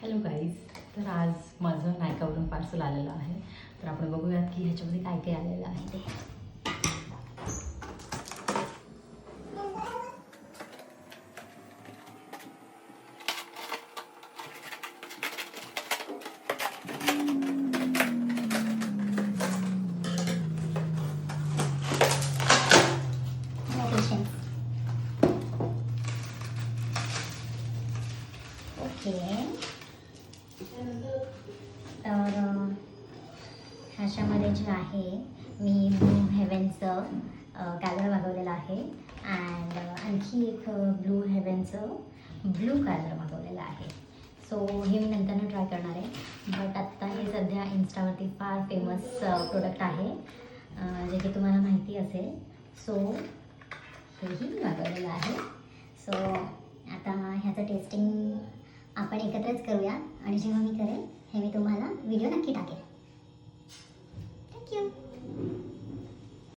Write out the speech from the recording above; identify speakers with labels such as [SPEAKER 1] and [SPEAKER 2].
[SPEAKER 1] Hello guys, तर आज माझं नायकावरून पार्सल आलेलं आहे. तर आपण बघूयात की ह्याच्यामध्ये काय काय आलेलं आहे ते.
[SPEAKER 2] तर ह्याच्यामध्ये जे आहे मी ब्लू हेव्हनचं कॅलर मागवलेलं आहे अँड आणखी एक ब्लू हेव्हनचं ब्लू कॅलर मागवलेलं आहे. सो हे मी नंतरनं ट्राय करणार आहे, बट आत्ता हे सध्या इन्स्टावरती फार फेमस प्रोडक्ट आहे जे की तुम्हाला माहिती असेल. सो हेही मी मागवलेलं आहे. सो आता ह्याचं टेस्टिंग आपण एकत्रच करूया आणि जेव्हा मी करेन हे मी तुम्हाला व्हिडिओ नक्की टाकेन.